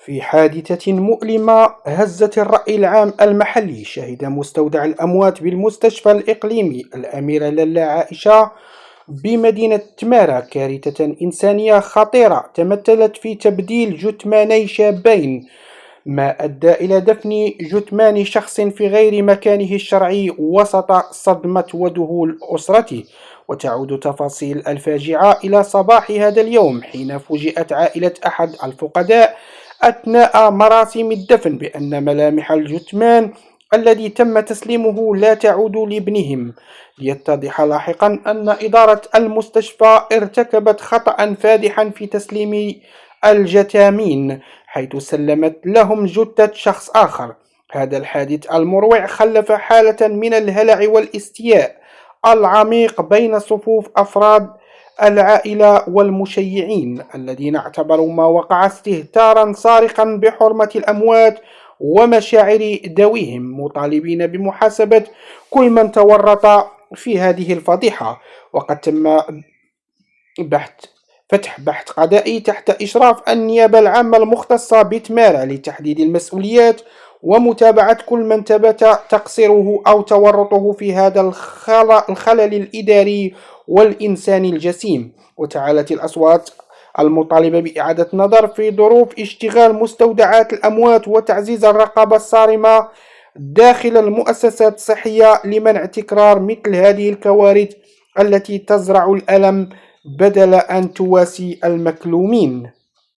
في حادثة مؤلمة هزت الرأي العام المحلي، شهد مستودع الأموات بالمستشفى الإقليمي الأميرة لالا عائشة بمدينة تمارا كارثة إنسانية خطيرة تمثلت في تبديل جثماني شابين، ما أدى إلى دفن جثمان شخص في غير مكانه الشرعي وسط صدمة وذهول أسرته. وتعود تفاصيل الفاجعة إلى صباح هذا اليوم، حين فوجئت عائلة أحد الفقداء أثناء مراسم الدفن بأن ملامح الجثمان الذي تم تسليمه لا تعود لابنهم، ليتضح لاحقا أن إدارة المستشفى ارتكبت خطأ فادحا في تسليم الجثامين، حيث سلمت لهم جثة شخص آخر. هذا الحادث المروع خلف حالة من الهلع والاستياء العميق بين صفوف أفراد العائلة والمشيعين، الذين اعتبروا ما وقع استهتارا صارخا بحرمة الأموات ومشاعر ذويهم، مطالبين بمحاسبة كل من تورط في هذه الفضيحة. وقد تم بحث فتح بحث قضائي تحت إشراف النيابة العامة المختصة بتمارا لتحديد المسؤوليات ومتابعة كل من ثبت تقصيره أو تورطه في هذا الخلل الإداري والإنساني الجسيم. وتعالت الأصوات المطالبة بإعادة النظر في ظروف اشتغال مستودعات الأموات وتعزيز الرقابة الصارمة داخل المؤسسات الصحية لمنع تكرار مثل هذه الكوارث التي تزرع الألم بدل أن تواسي المكلومين.